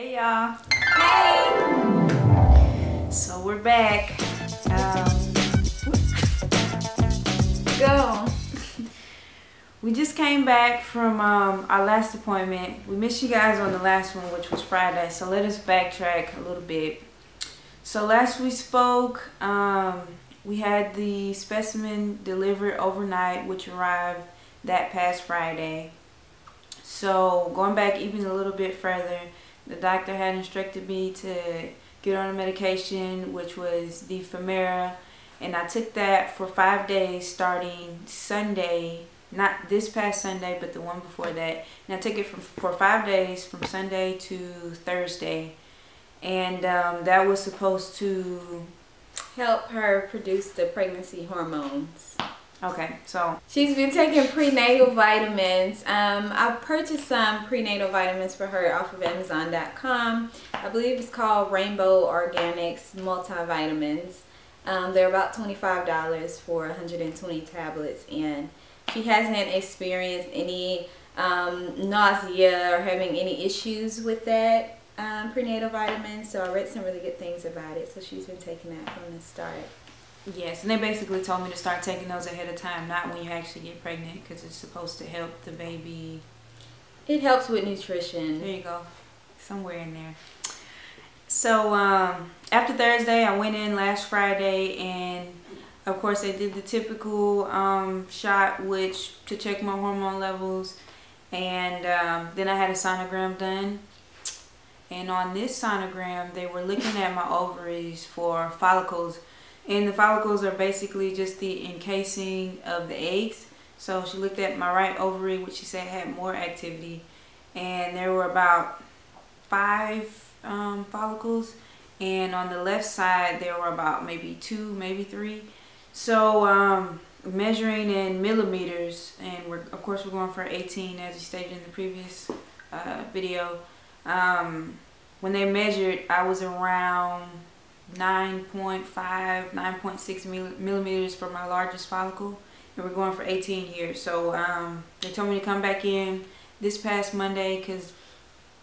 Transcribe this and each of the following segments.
Hey y'all. Hey! So we're back. Go! We just came back from our last appointment. We missed you guys on the last one, which was Friday, so let us backtrack a little bit. So last we spoke, we had the specimen delivered overnight, which arrived that past Friday. So going back even a little bit further, the doctor had instructed me to get on a medication, which was the Femara, and I took that for 5 days starting Sunday, not this past Sunday, but the one before that. And I took it for 5 days from Sunday to Thursday, and that was supposed to help her produce the pregnancy hormones. Okay, so she's been taking prenatal vitamins. I purchased some prenatal vitamins for her off of Amazon.com. I believe it's called Rainbow Organics multivitamins. They're about $25 for 120 tablets, and she hasn't experienced any nausea or having any issues with that prenatal vitamins. So I read some really good things about it. So she's been taking that from the start. Yes, and they basically told me to start taking those ahead of time, not when you actually get pregnant, because it's supposed to help the baby. It helps with nutrition. There you go. Somewhere in there. So after Thursday, I went in last Friday, and of course they did the typical shot, which to check my hormone levels, and then I had a sonogram done. And on this sonogram, they were looking at my ovaries for follicles. And the follicles are basically just the encasing of the eggs. So she looked at my right ovary, which she said had more activity. And there were about 5 follicles. And on the left side, there were about maybe 2, maybe 3. So measuring in millimeters, and of course we're going for 18 as you stated in the previous video. When they measured, I was around 9.5, 9.6 millimeters for my largest follicle, and we're going for 18 here. So they told me to come back in this past Monday,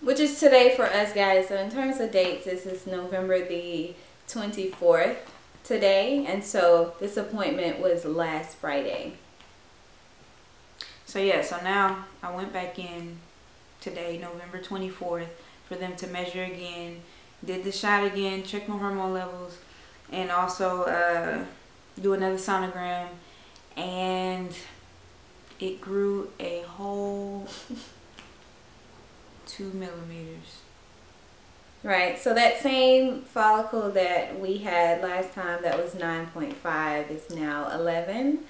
which is today for us guys. So in terms of dates, this is November the 24th today, and so this appointment was last Friday. So yeah, so now I went back in today, November 24th, for them to measure again. Did the shot again, check my hormone levels, and also do another sonogram, and it grew a whole 2 millimeters. Right, so that same follicle that we had last time that was 9.5 is now 11.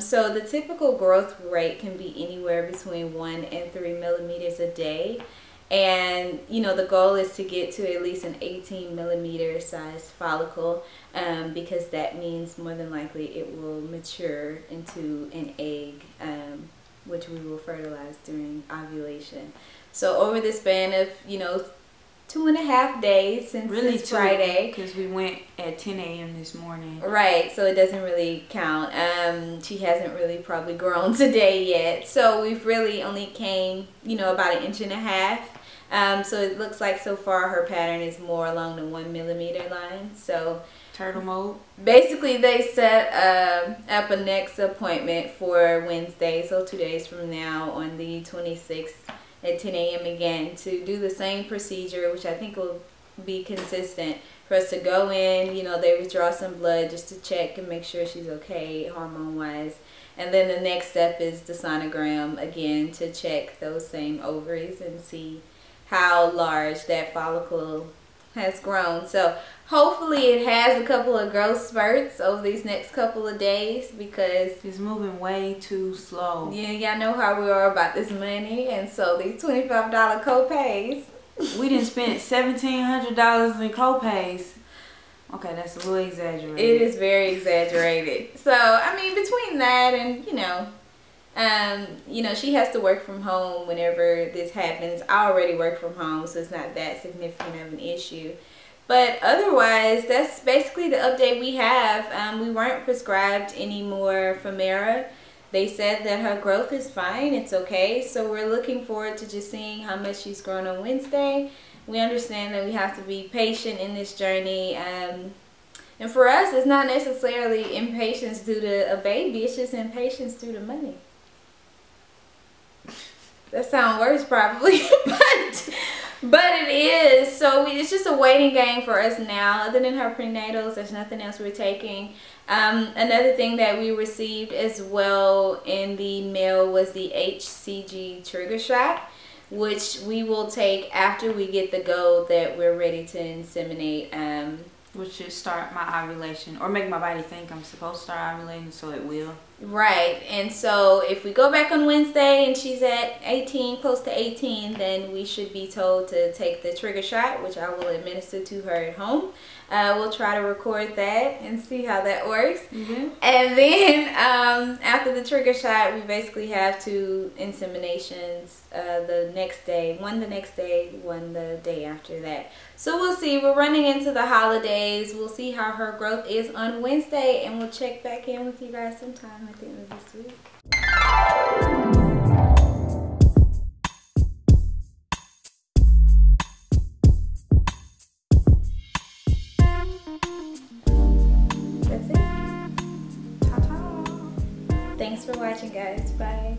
So the typical growth rate can be anywhere between 1 and 3 millimeters a day. And you know, the goal is to get to at least an 18 millimeter size follicle, because that means more than likely it will mature into an egg, which we will fertilize during ovulation. So over the span of, you know, 2.5 days since really Friday, because we went at 10 a.m. this morning. Right, so it doesn't really count. She hasn't really probably grown today yet, so we've really only came, you know, about 1.5 inches. So it looks like so far her pattern is more along the 1 millimeter line. So turtle mode. Basically, they set up a next appointment for Wednesday, so 2 days from now, on the 26th at 10 a.m. again, to do the same procedure, which I think will be consistent for us to go in. You know, they withdraw some blood just to check and make sure she's okay hormone wise, and then the next step is the sonogram again to check those same ovaries and see how large that follicle has grown. So hopefully it has a couple of growth spurts over these next couple of days, because it's moving way too slow. Yeah, y'all know how we are about this money, and so these $25 co-pays. We didn't spend $1,700 in co-pays. Okay, that's a little exaggerated. It is very exaggerated. So I mean, between that and you know, she has to work from home whenever this happens. I already work from home, so it's not that significant of an issue. But otherwise, that's basically the update we have. We weren't prescribed any more Femara. They said that her growth is fine, it's okay. So we're looking forward to just seeing how much she's grown on Wednesday. we understand that we have to be patient in this journey. And for us, it's not necessarily impatience due to a baby. It's just impatience due to money. That sounds worse probably, but it is. So it's just a waiting game for us now. Other than her prenatals, there's nothing else we're taking. Another thing that we received as well in the mail was the HCG trigger shot, which we will take after we get the go that we're ready to inseminate. Which should start my ovulation, or make my body think I'm supposed to start ovulating, so it will. Right. And so if we go back on Wednesday and she's at 18, close to 18, then we should be told to take the trigger shot, which I will administer to her at home. We'll try to record that and see how that works. And then after the trigger shot, we basically have 2 inseminations the next day. One the next day, one the day after that. So we'll see. We're running into the holidays. We'll see how her growth is on Wednesday, and we'll check back in with you guys sometime at the end of this week. That's it. Ta-ta. Thanks for watching, guys. Bye.